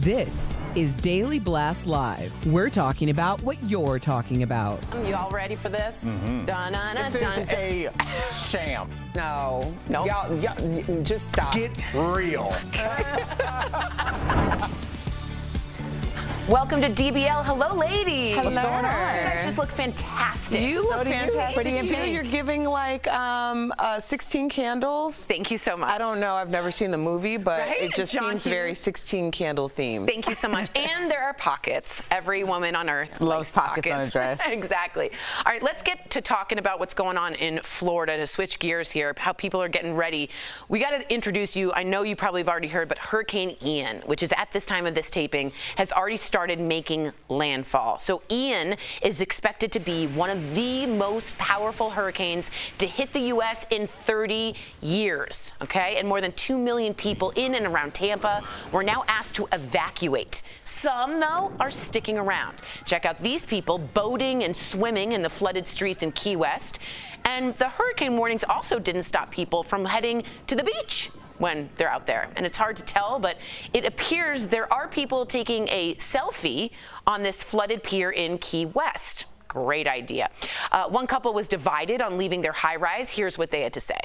This is Daily Blast Live. We're talking about what you're talking about. You all ready for this? This is a sham. No. Y'all, Just stop. get real. Welcome to DBL. Hello, ladies. Hello. What's going on? You guys just look fantastic. You look fantastic. Pretty in too. pink. You're giving like 16 candles. Thank you so much. I don't know. I've never seen the movie, but Right? it just John seems Hughes. very 16 candle themed. Thank you so much. And there are pockets. Every woman on earth Loves likes pockets on a dress. Exactly. All right, let's get to talking about what's going on in Florida. To switch gears here, how people are getting ready. We got to introduce you. I know you probably have already heard, but Hurricane Ian, which is at this time of this taping, has already started making landfall. So Ian is expected to be one of the most powerful hurricanes to hit the U.S. in 30 years, okay? And more than 2 million people in and around Tampa were now asked to evacuate. Some, though, are sticking around. Check out these people boating and swimming in the flooded streets in Key West. And the hurricane warnings also didn't stop people from heading to the beach when they're out there. And it's hard to tell, but it appears there are people taking a selfie on this flooded pier in Key West. Great idea. One couple was divided on leaving their high-rise. Here's what they had to say.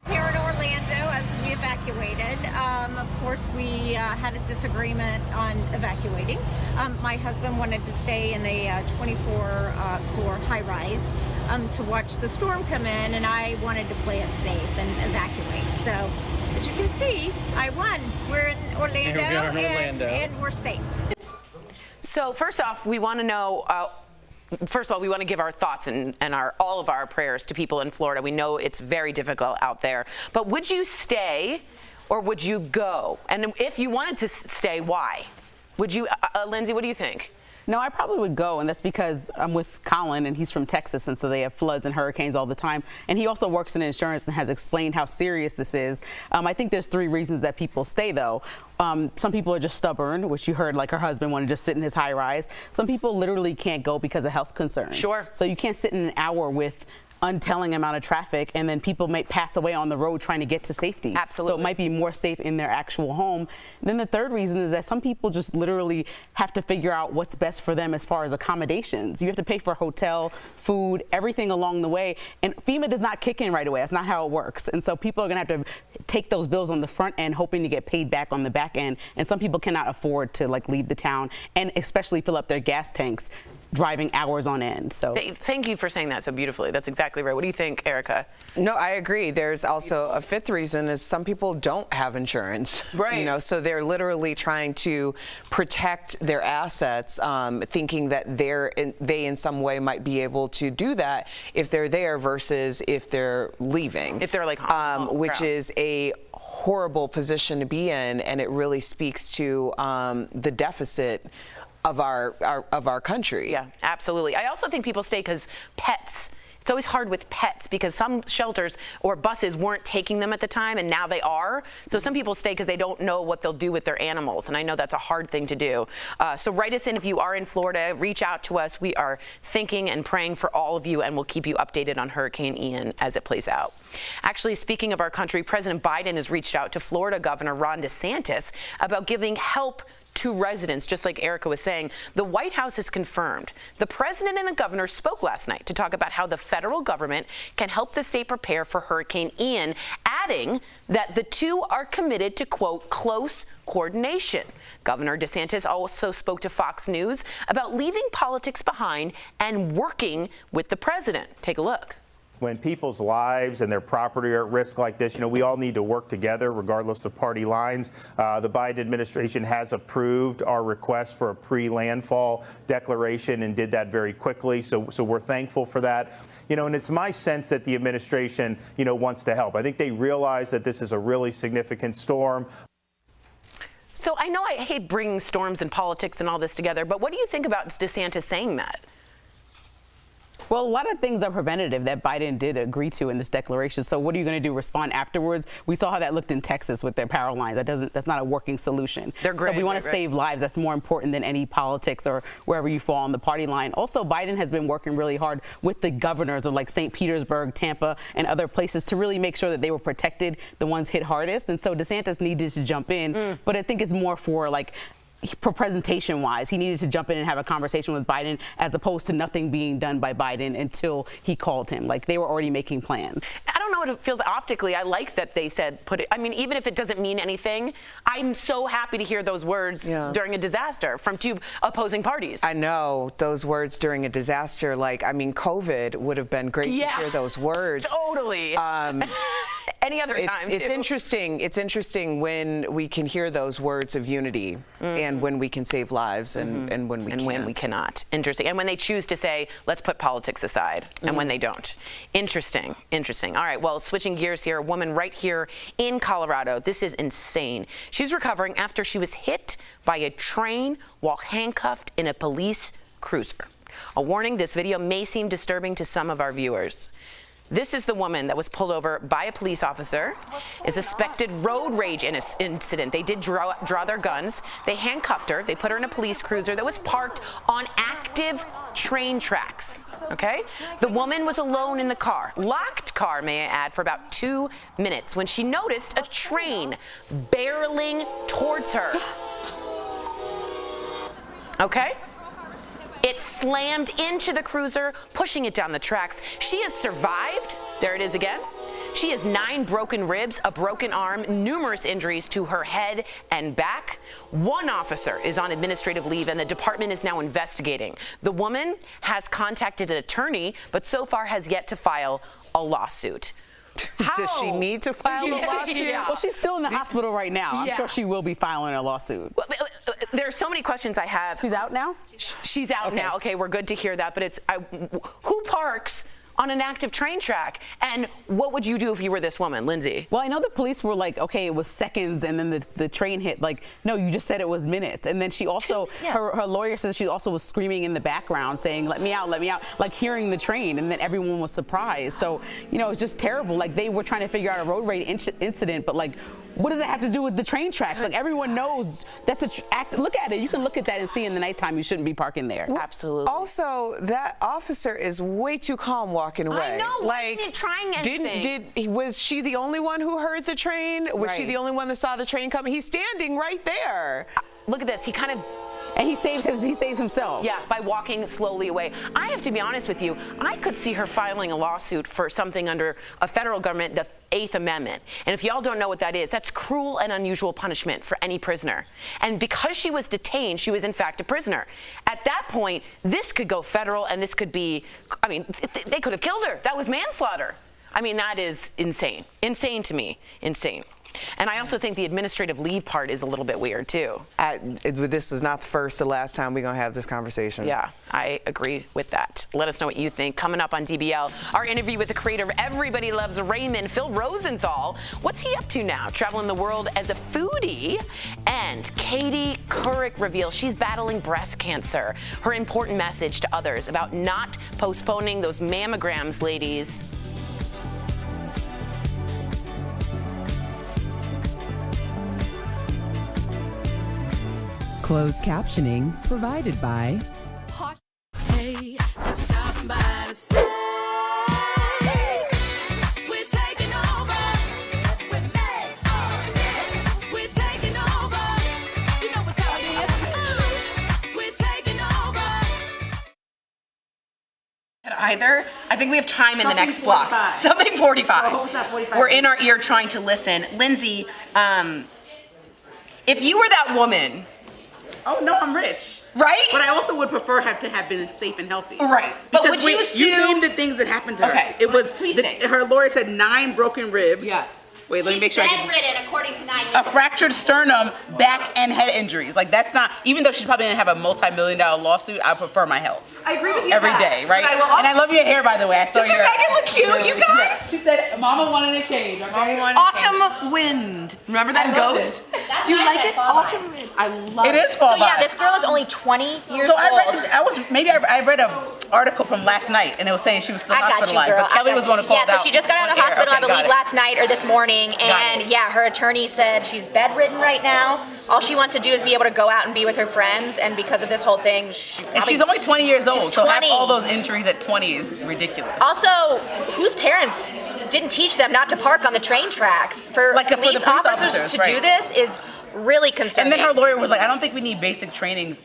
Here in Orlando, as we evacuated, of course, we had a disagreement on evacuating. My husband wanted to stay in a 24-floor high-rise to watch the storm come in, and I wanted to play it safe and evacuate. So, as you can see, I won. We're in Orlando, and we're safe. So first off, we want to know, first of all, we want to give our thoughts and all of our prayers to people in Florida. We know it's very difficult out there. But would you stay or would you go? And if you wanted to stay, why? Would you, Lindsay, what do you think? No, I probably would go, and that's because I'm with Colin, and he's from Texas, and so they have floods and hurricanes all the time. And he also works in insurance and has explained how serious this is. I think there's 3 reasons that people stay, though. Some people are just stubborn, which you heard, like her husband wanted to just sit in his high rise. Some people literally can't go because of health concerns. Sure. So you can't sit in an hour with untelling amount of traffic, and then people may pass away on the road trying to get to safety. Absolutely. So it might be more safe in their actual home. Then the 3rd reason is that some people just literally have to figure out what's best for them as far as accommodations. You have to pay for hotel, food, everything along the way, and FEMA does not kick in right away. That's not how it works. And so people are gonna have to take those bills on the front end, hoping to get paid back on the back end. And some people cannot afford to leave the town and especially fill up their gas tanks driving hours on end. So thank you for saying that so beautifully. That's exactly right. What do you think, Erica? No, I agree. There's also a 5th reason is some people don't have insurance. Right. You know, so they're literally trying to protect their assets, thinking that they in some way might be able to do that if they're there versus if they're leaving. If they're which is a horrible position to be in, and it really speaks to the deficit of our country. Yeah, absolutely. I also think people stay because pets. It's always hard with pets because some shelters or buses weren't taking them at the time, and now they are. So some people stay because they don't know what they'll do with their animals, and I know that's a hard thing to do. So write us in if you are in Florida. Reach out to us. We are thinking and praying for all of you, and we'll keep you updated on Hurricane Ian as it plays out. Actually, speaking of our country, President Biden has reached out to Florida Governor Ron DeSantis about giving help to residents, just like Erica was saying. The White House has confirmed. The president and the governor spoke last night to talk about how the federal government can help the state prepare for Hurricane Ian, adding that the two are committed to, quote, close coordination. Governor DeSantis also spoke to Fox News about leaving politics behind and working with the president. Take a look. When people's lives and their property are at risk like this, we all need to work together regardless of party lines. The Biden administration has approved our request for a pre-landfall declaration and did that very quickly. So we're thankful for that. And it's my sense that the administration, wants to help. I think they realize that this is a really significant storm. So I know I hate bringing storms and politics and all this together, but what do you think about DeSantis saying that? Well, a lot of things are preventative that Biden did agree to in this declaration. So what are you going to do? Respond afterwards? We saw how that looked in Texas with their power lines. That's not a working solution. They're great. So we want to save lives. That's more important than any politics or wherever you fall on the party line. Also, Biden has been working really hard with the governors of like St. Petersburg, Tampa, and other places to really make sure that they were protected, the ones hit hardest. And so DeSantis needed to jump in, but I think it's more for like, for presentation wise, he needed to jump in and have a conversation with Biden as opposed to nothing being done by Biden until he called him. Like they were already making plans. I don't know what it feels optically. I like that they said put it. I mean, even if it doesn't mean anything, I'm so happy to hear those words during a disaster from two opposing parties. I know those words during a disaster. Like, I mean, COVID would have been great to hear those words. Totally. Any other time. It's interesting. It's interesting when we can hear those words of unity and when we can save lives and when we can't. When we cannot. Interesting. And when they choose to say, let's put politics aside, and when they don't. Interesting. Interesting. All right. Well, switching gears here, a woman right here in Colorado. This is insane. She's recovering after she was hit by a train while handcuffed in a police cruiser. A warning, this video may seem disturbing to some of our viewers. This is the woman that was pulled over by a police officer, a suspected road rage incident. They did draw their guns. They handcuffed her. They put her in a police cruiser that was parked on active train tracks, okay? The woman was alone in the car, locked car, may I add, for about 2 minutes when she noticed a train barreling towards her, okay? It slammed into the cruiser, pushing it down the tracks. She has survived. There it is again. She has 9 broken ribs, a broken arm, numerous injuries to her head and back. One officer is on administrative leave, and the department is now investigating. The woman has contacted an attorney, but so far has yet to file a lawsuit. Does she need to file a lawsuit? Well, she's still in the hospital right now. I'm sure she will be filing a lawsuit. There are so many questions I have. She's out now? She's out now. Okay, we're good to hear that. But it's who parks on an active train track? And what would you do if you were this woman, Lindsay? Well, I know the police were like, okay, it was seconds, and then the train hit. Like, no, you just said it was minutes. And then she also, her lawyer says she also was screaming in the background saying, let me out, like hearing the train. And then everyone was surprised. So, you know, it's just terrible. Like they were trying to figure out a road rage incident, but like, what does it have to do with the train tracks? Like everyone knows that's look at it. You can look at that and see in the nighttime you shouldn't be parking there. Absolutely. Also, that officer is way too calm walking away. I know. Like, wasn't trying anything. Was she the only one who heard the train? Was she the only one that saw the train coming? He's standing right there. Look at this. He kind of. And he saves himself. Yeah, by walking slowly away. I have to be honest with you. I could see her filing a lawsuit for something under a federal government, the 8th Amendment. And if y'all don't know what that is, that's cruel and unusual punishment for any prisoner. And because she was detained, she was in fact a prisoner. At that point, this could go federal, and this could be, I mean, they could have killed her. That was manslaughter. I mean, that is insane. Insane to me. Insane. And I also think the administrative leave part is a little bit weird, too. This is not the first or last time we're going to have this conversation. Yeah, I agree with that. Let us know what you think. Coming up on DBL, our interview with the creator of Everybody Loves Raymond, Phil Rosenthal. What's he up to now? Traveling the world as a foodie. And Katie Couric reveals she's battling breast cancer. Her important message to others about not postponing those mammograms, ladies. Closed captioning provided by Hey, just stopping by to say we're taking over. We're made of this. We're taking over. You know what time it is. We're taking over. Either. I think we have time in the next block. 45. Something 45. I hope it's not 45. We're in our ear trying to listen. Lindsay, if you were that woman. Oh, no, I'm rich. Right? But I also would prefer her to have been safe and healthy. Right. But Because would you sue? you named the things that happened to her. Okay. It was, Please say. her lawyer said 9 broken ribs. Yeah. Wait, let me make sure I get this. bedridden, according to 9. A fractured sternum, back and head injuries. Like that's not, even though she's probably gonna have a multi-million-dollar lawsuit, I prefer my health. I agree with you Every on that. day, right? But I will And I love your hair, by the way. I saw Doesn't your. Megan look cute, you guys? She said, "Mama wanted a change." Okay? Autumn Wind. Remember that I love Ghost? it. Do you like it? Awesome. I love It is fall So yeah, vibes. this girl is only 20 years So old. I read an article from last night, and it was saying she was still I got you, hospitalized. girl. But Kelly was going to call Yeah, it out. so she just got out of the on air. hospital, Okay, I got believe, it. last night or this morning. And it. yeah, her attorney said she's bedridden right now. All she wants to do is be able to go out and be with her friends. And because of this whole thing, And she's only 20 years old, She's so have 20. all those injuries at 20 is ridiculous. Also, whose parents didn't teach them not to park on the train tracks? For Like, for the police police officers officers, to right. do this is really concerning. And then her lawyer was like, I don't think we need basic training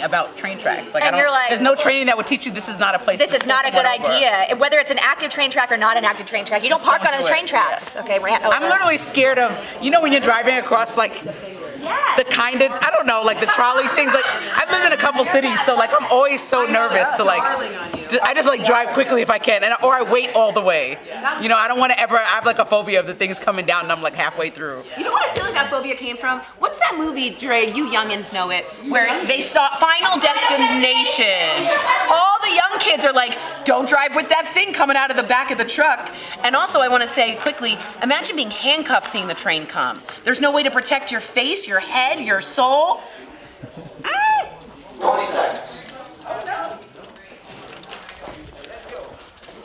about train tracks. Like, And you're like, there's no training that would teach you this is not a place This to is not a pull good someone over. idea. Whether it's an active train track or not an active train track, you don't Just park don't on the do train it. tracks. Okay, rant over. I'm literally scared of, when you're driving across, like, Yes. the kind of, I don't know, like the trolley things. Like, I've lived in a couple cities, so like I'm always so nervous to like, I just like drive quickly if I can, or I wait all the way. I don't want to ever, I have like a phobia of the things coming down and I'm like halfway through. You know what I feel like that phobia came from? What's that movie, Dre? You youngins know it, where they saw Final Destination. All the young kids are like, don't drive with that thing coming out of the back of the truck. And also, I want to say quickly, imagine being handcuffed seeing the train come. There's no way to protect your face, your head, your soul. 20 seconds.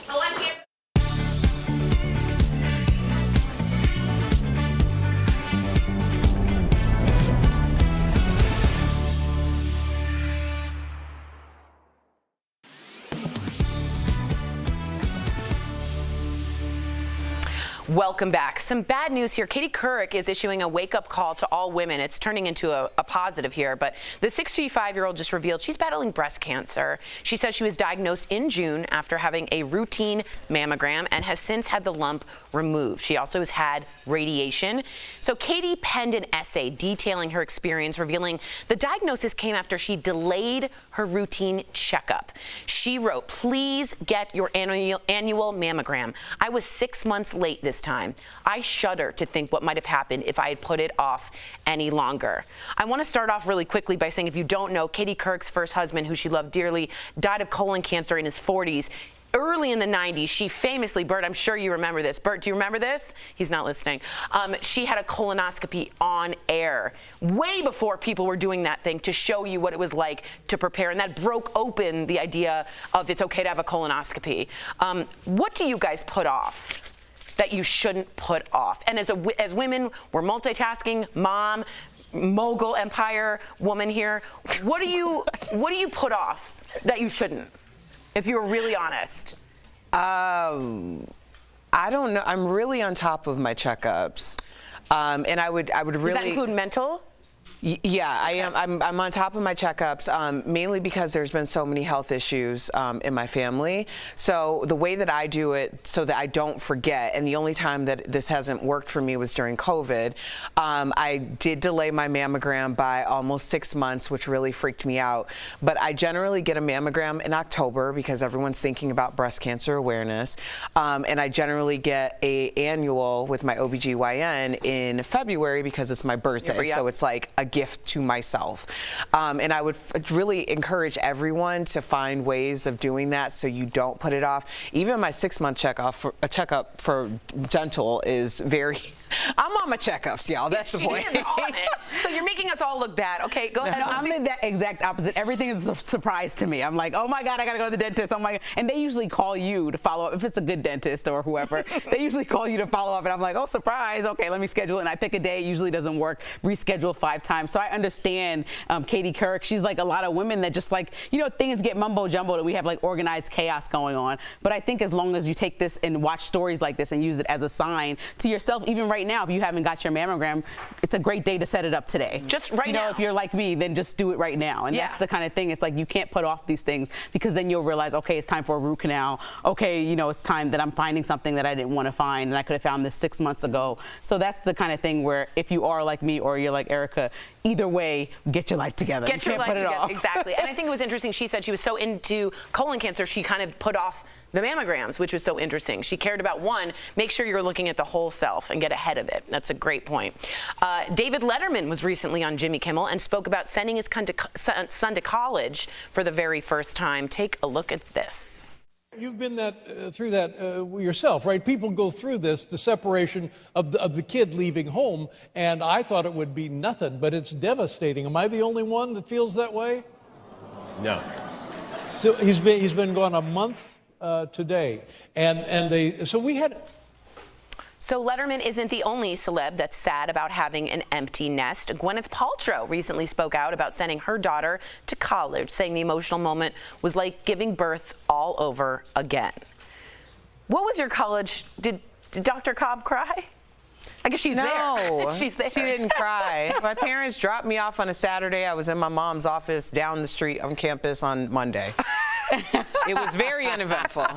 Oh, I'm here. Welcome back. Some bad news here. Katie Couric is issuing a wake-up call to all women. It's turning into a positive here, but the 65-year-old just revealed she's battling breast cancer. She says she was diagnosed in June after having a routine mammogram and has since had the lump removed. She also has had radiation. So Katie penned an essay detailing her experience, revealing the diagnosis came after she delayed her routine checkup. She wrote, "Please get your annual mammogram. I was 6 months late this time. I shudder to think what might have happened if I had put it off any longer." I want to start off really quickly by saying, if you don't know, Katie Couric's first husband, who she loved dearly, died of colon cancer in his 40s. Early in the 90s, she famously, Bert, I'm sure you remember this. Bert, do you remember this? He's not listening. She had a colonoscopy on air way before people were doing that thing to show you what it was like to prepare. And that broke open the idea of it's okay to have a colonoscopy. What do you guys put off that you shouldn't put off? And as women, we're multitasking, mom, mogul empire woman here. What do you put off that you shouldn't? If you're really honest. I don't know. I'm really on top of my checkups. And I would really. Does that include mental? Yeah, I am. I'm on top of my checkups, mainly because there's been so many health issues in my family. So the way that I do it, so that I don't forget, and the only time that this hasn't worked for me was during COVID. I did delay my mammogram by almost 6 months, which really freaked me out. But I generally get a mammogram in October because everyone's thinking about breast cancer awareness. And I generally get an annual with my OBGYN in February because it's my birthday. Yeah. So it's like a gift to myself. And I would really encourage everyone to find ways of doing that so you don't put it off. Even my 6-month checkup for dental is very, I'm on my checkups, y'all. That's the point. She is on it. So you're making us all look bad. Okay, go ahead. No, I'm the exact opposite. Everything is a surprise to me. I'm like, oh my God, I gotta go to the dentist. Oh my God. And they usually call you to follow up. If it's a good dentist or whoever, they usually call you to follow up. And I'm like, oh, surprise. Okay, let me schedule it. And I pick a day. It usually doesn't work. Reschedule 5 times. So I understand Katie Couric. She's like a lot of women that just like, things get mumbo jumbo, that we have like organized chaos going on. But I think as long as you take this and watch stories like this and use it as a sign to yourself, even right now, if you haven't got your mammogram, it's a great day to set it up today. Just right now. If you're like me, then just do it right now. And that's the kind of thing. It's like you can't put off these things because then you'll realize, okay, it's time for a root canal. Okay, it's time that I'm finding something that I didn't want to find and I could have found this 6 months ago. So that's the kind of thing where if you are like me or you're like Erica, either way, get your life together. Get your life together. Exactly. And I think it was interesting. She said she was so into colon cancer, she kind of put off the mammograms, which was so interesting. She cared about one, make sure you're looking at the whole self and get ahead of it. That's a great point. David Letterman was recently on Jimmy Kimmel and spoke about sending his son to college for the very first time. Take a look at this. You've been through that yourself, right? People go through this, the separation of the kid leaving home, and I thought it would be nothing, but it's devastating. Am I the only one that feels that way? No. So he's been gone a month today, so we had. So Letterman isn't the only celeb that's sad about having an empty nest. Gwyneth Paltrow recently spoke out about sending her daughter to college, saying the emotional moment was like giving birth all over again. What was your college? Did Dr. Cobb cry? I guess she's there. She's there. She didn't cry. My parents dropped me off on a Saturday. I was in my mom's office down the street on campus on Monday. It was very uneventful.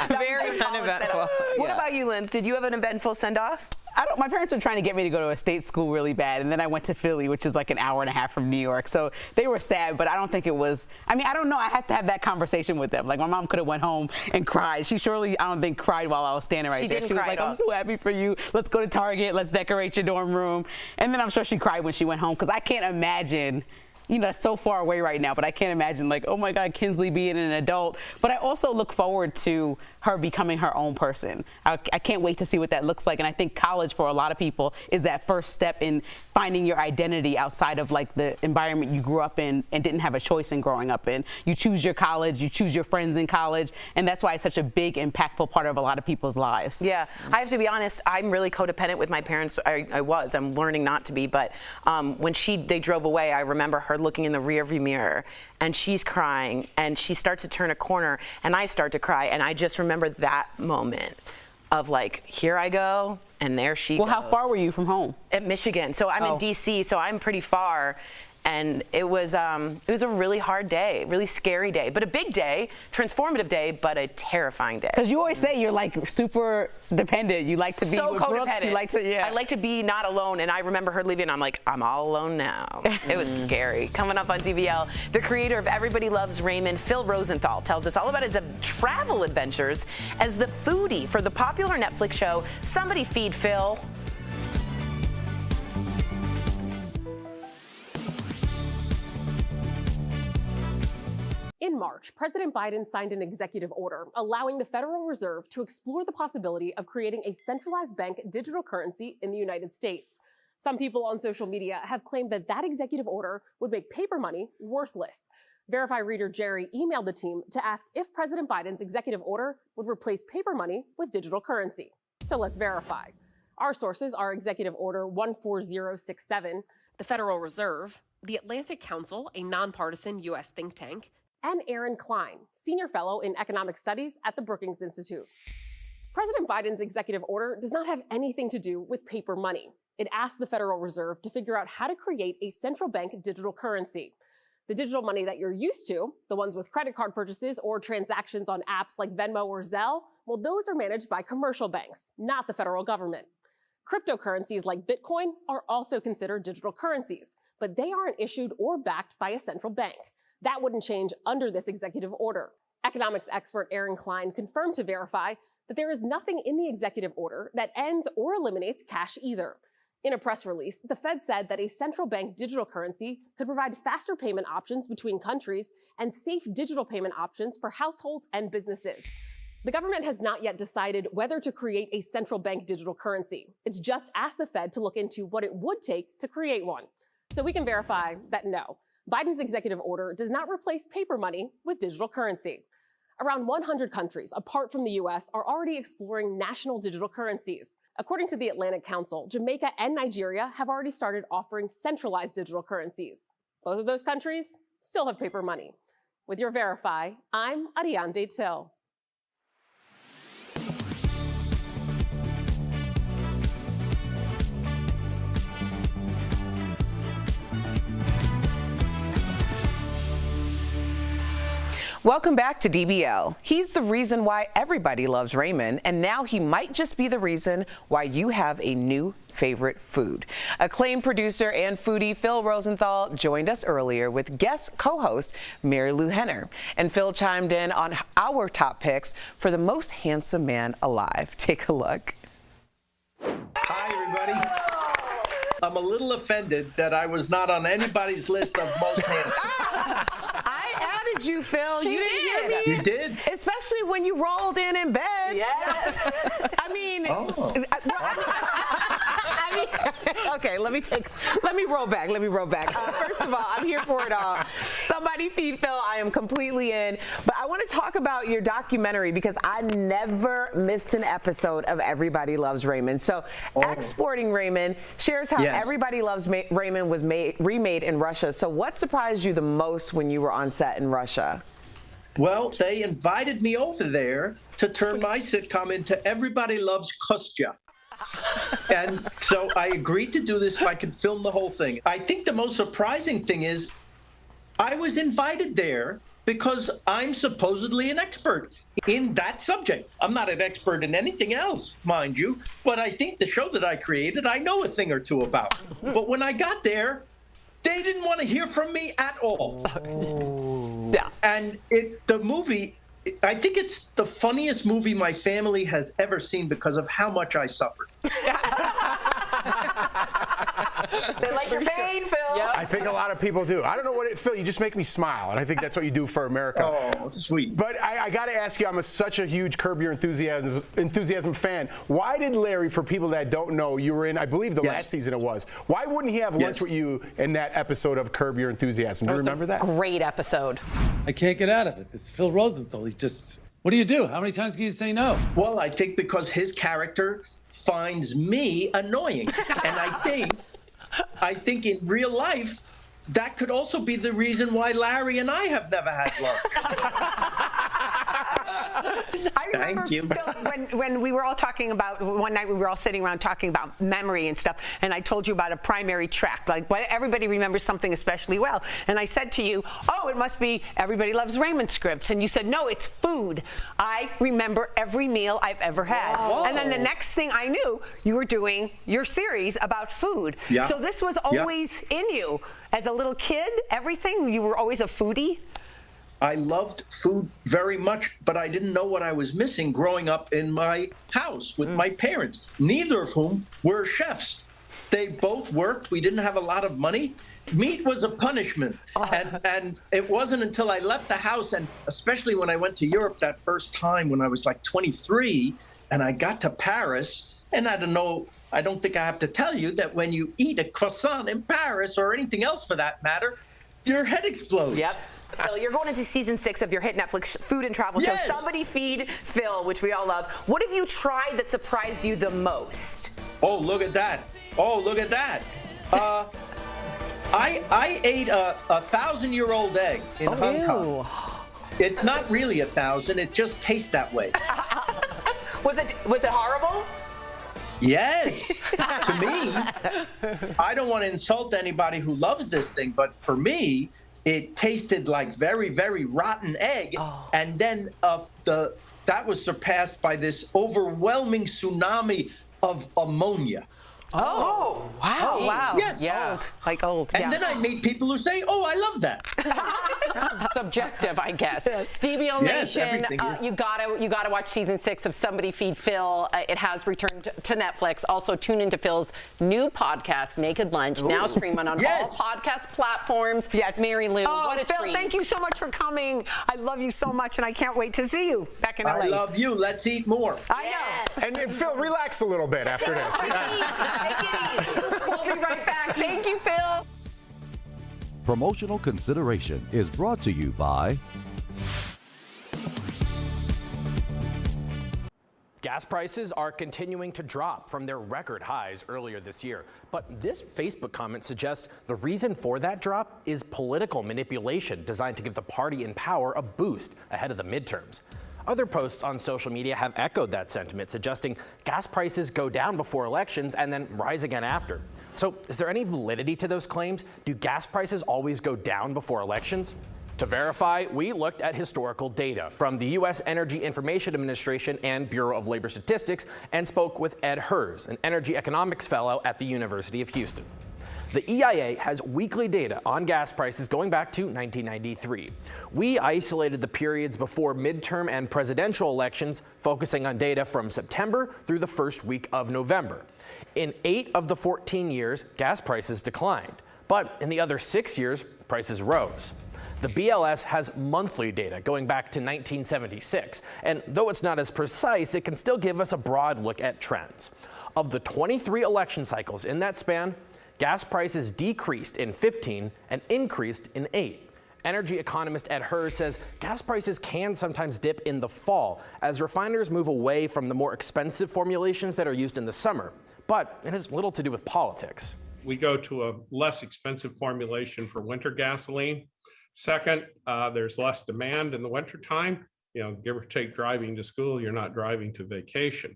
Very uneventful. What about you, Linz? Did you have an eventful send-off? My parents were trying to get me to go to a state school really bad, and then I went to Philly, which is like an hour and a half from New York. So they were sad, but I don't think it was. I mean, I don't know. I had to have that conversation with them. Like, my mom could have went home and cried. She surely, I don't think, cried while I was standing right there. She was like, "I'm so happy for you. Let's go to Target. Let's decorate your dorm room." And then I'm sure she cried when she went home, because I can't imagine. It's so far away right now, but I can't imagine, like, oh my God, Kinsley being an adult. But I also look forward to her becoming her own person. I can't wait to see what that looks like. And I think college for a lot of people is that first step in finding your identity outside of like the environment you grew up in and didn't have a choice in growing up in. You choose your college, you choose your friends in college, and that's why it's such a big, impactful part of a lot of people's lives. Yeah, I have to be honest, I'm really codependent with my parents. I'm learning not to be, but when they drove away, I remember her looking in the rearview mirror and she's crying and she starts to turn a corner and I start to cry, and I just remember that moment of like, here I go and there she goes. Well, how far were you from home? At Michigan. So I'm in DC, so I'm pretty far. And it was a really hard day, really scary day, but a big day, transformative day, but a terrifying day. Because you always say you're like super dependent. You like to be with Brooks. You like to, I like to be not alone. And I remember her leaving, and I'm like, I'm all alone now. It was scary. Coming up on DBL, the creator of Everybody Loves Raymond, Phil Rosenthal, tells us all about his travel adventures as the foodie for the popular Netflix show Somebody Feed Phil. In March, President Biden signed an executive order allowing the Federal Reserve to explore the possibility of creating a centralized bank digital currency in the United States. Some people on social media have claimed that that executive order would make paper money worthless. Verify reader Jerry emailed the team to ask if President Biden's executive order would replace paper money with digital currency. So let's verify. Our sources are Executive Order 14067, the Federal Reserve, the Atlantic Council, a nonpartisan U.S. think tank, and Aaron Klein, Senior Fellow in Economic Studies at the Brookings Institute. President Biden's executive order does not have anything to do with paper money. It asks the Federal Reserve to figure out how to create a central bank digital currency. The digital money that you're used to, the ones with credit card purchases or transactions on apps like Venmo or Zelle, well, those are managed by commercial banks, not the federal government. Cryptocurrencies like Bitcoin are also considered digital currencies, but they aren't issued or backed by a central bank. That wouldn't change under this executive order. Economics expert Aaron Klein confirmed to Verify that there is nothing in the executive order that ends or eliminates cash either. In a press release, the Fed said that a central bank digital currency could provide faster payment options between countries and safe digital payment options for households and businesses. The government has not yet decided whether to create a central bank digital currency. It's just asked the Fed to look into what it would take to create one. So we can verify that no, Biden's executive order does not replace paper money with digital currency. Around 100 countries, apart from the US, are already exploring national digital currencies. According to the Atlantic Council, Jamaica and Nigeria have already started offering centralized digital currencies. Both of those countries still have paper money. With your Verify, I'm Ariande Till. Welcome back to DBL. He's the reason why everybody loves Raymond, and now he might just be the reason why you have a new favorite food. Acclaimed producer and foodie Phil Rosenthal joined us earlier with guest co-host Mary Lou Henner. And Phil chimed in on our top picks for the most handsome man alive. Take a look. Hi, everybody. I'm a little offended that I was not on anybody's list of most handsome. heard you, Phil. She You didn't hear me? You did? Especially when you rolled in bed. Yes. I mean, Oh. okay, let me roll back. First of all, I'm here for it all. Somebody feed Phil. I am completely in. But I want to talk about your documentary because I never missed an episode of Everybody Loves Raymond. So Exporting Raymond shares how Yes. Everybody Loves Raymond was remade in Russia. So what surprised you the most when you were on set in Russia? Well, they invited me over there to turn my sitcom into Everybody Loves Kostya. And so I agreed to do this if I could film the whole thing. I think the most surprising thing is I was invited there because I'm supposedly an expert in that subject. I'm not an expert in anything else, mind you, but I think the show that I created, I know a thing or two about. But when I got there, they didn't want to hear from me at all. Yeah. And the movie, I think it's the funniest movie my family has ever seen because of how much I suffered. They like your pain, Phil. Yep. I think a lot of people do. I don't know what Phil, you just make me smile, and I think that's what you do for America. Oh, sweet. But I got to ask you, I'm such a huge Curb Your Enthusiasm fan. Why did Larry, for people that don't know, you were in, I believe the last season it was, why wouldn't he have lunch with you in that episode of Curb Your Enthusiasm? Do you remember that? Great episode. I can't get out of it. It's Phil Rosenthal. He just, what do you do? How many times can you say no? Well, I think because his character finds me annoying. And I think in real life, that could also be the reason why Larry and I have never had lunch. I remember, Thank you. Phil, when we were all talking about, one night we were all sitting around talking about memory and stuff, and I told you about a primary tract, like everybody remembers something especially well. And I said to you, oh, it must be Everybody Loves Raymond scripts. And you said, no, it's food. I remember every meal I've ever had. Whoa. And then the next thing I knew, you were doing your series about food. Yeah. So this was always in you. As a little kid, everything, you were always a foodie? I loved food very much, but I didn't know what I was missing growing up in my house with my parents, neither of whom were chefs. They both worked. We didn't have a lot of money. Meat was a punishment. And it wasn't until I left the house, and especially when I went to Europe that first time when I was like 23, and I got to Paris, and I don't think I have to tell you that when you eat a croissant in Paris, or anything else for that matter, your head explodes. Yep. Phil, you're going into season 6 of your hit Netflix food and travel show, Somebody Feed Phil, which we all love. What have you tried that surprised you the most? Oh, look at that. I ate a 1,000-year-old egg in Hong Kong. It's not really 1,000. It just tastes that way. Was it horrible? Yes. To me, I don't want to insult anybody who loves this thing, but for me, it tasted like very, very rotten egg. And then that was surpassed by this overwhelming tsunami of ammonia. Oh, wow. Oh, wow. Yes. Yeah. Old. Like old. And then I meet people who say, oh, I love that. Subjective, I guess. DBL Yes, Nation, everything is. you gotta watch season 6 of Somebody Feed Phil. It has returned to Netflix. Also, tune into Phil's new podcast, Naked Lunch, now streaming on all podcast platforms. Yes, Mary Lou, what a Phil, treat. thank you so much for coming. I love you so much, and I can't wait to see you back in LA. I love you. Let's eat more. I know. And Phil, relax a little bit after this. Take it easy. We'll be right back. Thank you, Phil. Promotional consideration is brought to you by Gas prices are continuing to drop from their record highs earlier this year. But this Facebook comment suggests the reason for that drop is political manipulation designed to give the party in power a boost ahead of the midterms. Other posts on social media have echoed that sentiment, suggesting gas prices go down before elections and then rise again after. So is there any validity to those claims? Do gas prices always go down before elections? To verify, we looked at historical data from the U.S. Energy Information Administration and Bureau of Labor Statistics and spoke with Ed Hers, an energy economics fellow at the University of Houston. The EIA has weekly data on gas prices going back to 1993. We isolated the periods before midterm and presidential elections, focusing on data from September through the first week of November. In 8 of the 14 years, gas prices declined, but in the other 6 years, prices rose. The BLS has monthly data going back to 1976, and though it's not as precise, it can still give us a broad look at trends. Of the 23 election cycles in that span, gas prices decreased in 15 and increased in 8. Energy economist Ed Hers says gas prices can sometimes dip in the fall as refiners move away from the more expensive formulations that are used in the summer, but it has little to do with politics. We go to a less expensive formulation for winter gasoline. Second, there's less demand in the wintertime. You know, give or take driving to school, you're not driving to vacation.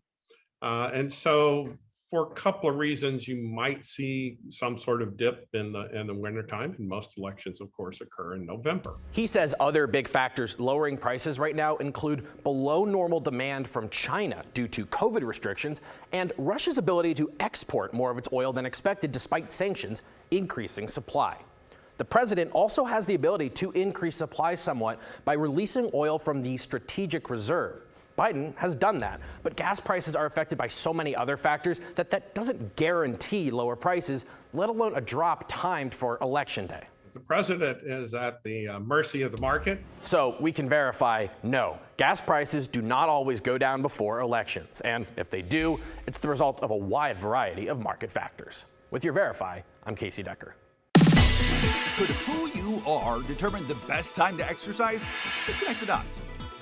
And so for a couple of reasons, you might see some sort of dip in the wintertime, and most elections, of course, occur in November. He says other big factors lowering prices right now include below normal demand from China due to COVID restrictions and Russia's ability to export more of its oil than expected despite sanctions, increasing supply. The president also has the ability to increase supply somewhat by releasing oil from the strategic reserve. Biden has done that, but gas prices are affected by so many other factors that doesn't guarantee lower prices, let alone a drop timed for Election Day. The president is at the mercy of the market. So we can verify, no, gas prices do not always go down before elections. And if they do, it's the result of a wide variety of market factors. With your Verify, I'm Casey Decker. Could who you are determine the best time to exercise? Let's connect the dots.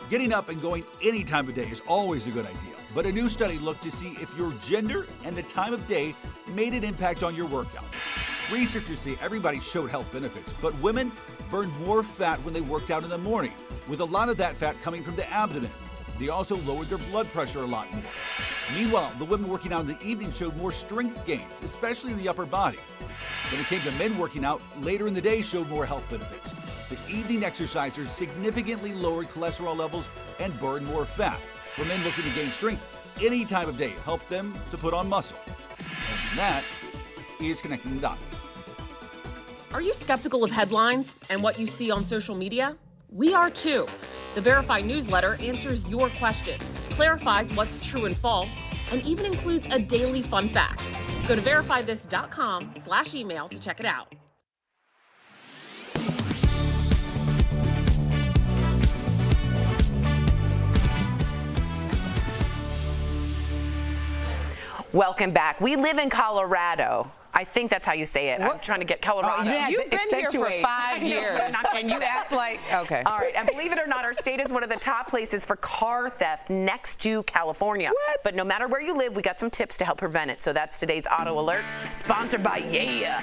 Getting up and going any time of day is always a good idea, but a new study looked to see if your gender and the time of day made an impact on your workout. Researchers say everybody showed health benefits, but women burned more fat when they worked out in the morning, with a lot of that fat coming from the abdomen. They also lowered their blood pressure a lot more. Meanwhile, the women working out in the evening showed more strength gains, especially in the upper body. When it came to men working out later in the day showed more health benefits. The evening exercisers significantly lowered cholesterol levels and burned more fat. For men looking to gain strength, any time of day helped them to put on muscle. And that is Connecting the Dots. Are you skeptical of headlines and what you see on social media? We are too. The Verify newsletter answers your questions, clarifies what's true and false, and even includes a daily fun fact. Go to verifythis.com/email to check it out. Welcome back. We live in Colorado. I think that's how you say it. I'm trying to get Colorado. You've been here for 5 years. And you act like, okay. All right, and believe it or not, our state is one of the top places for car theft next to California. What? But no matter where you live, we got some tips to help prevent it. So that's today's Auto Alert, sponsored by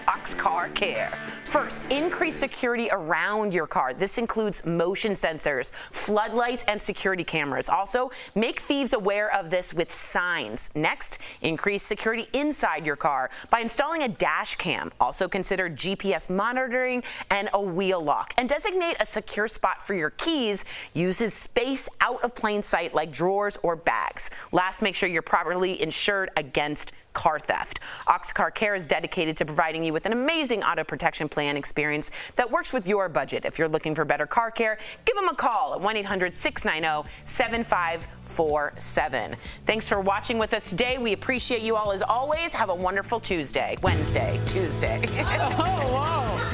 Ox Car Care. First, increase security around your car. This includes motion sensors, floodlights, and security cameras. Also, make thieves aware of this with signs. Next, increase security inside your car by installing a dash cam. Also consider GPS monitoring and a wheel lock. And designate a secure spot for your keys. Uses space out of plain sight like drawers or bags. Last, make sure you're properly insured against car theft. Ox Car Care is dedicated to providing you with an amazing auto protection plan experience that works with your budget. If you're looking for better car care, give them a call at 1-800-690-7547. Thanks for watching with us today. We appreciate you all as always. Have a wonderful Wednesday. Oh, wow.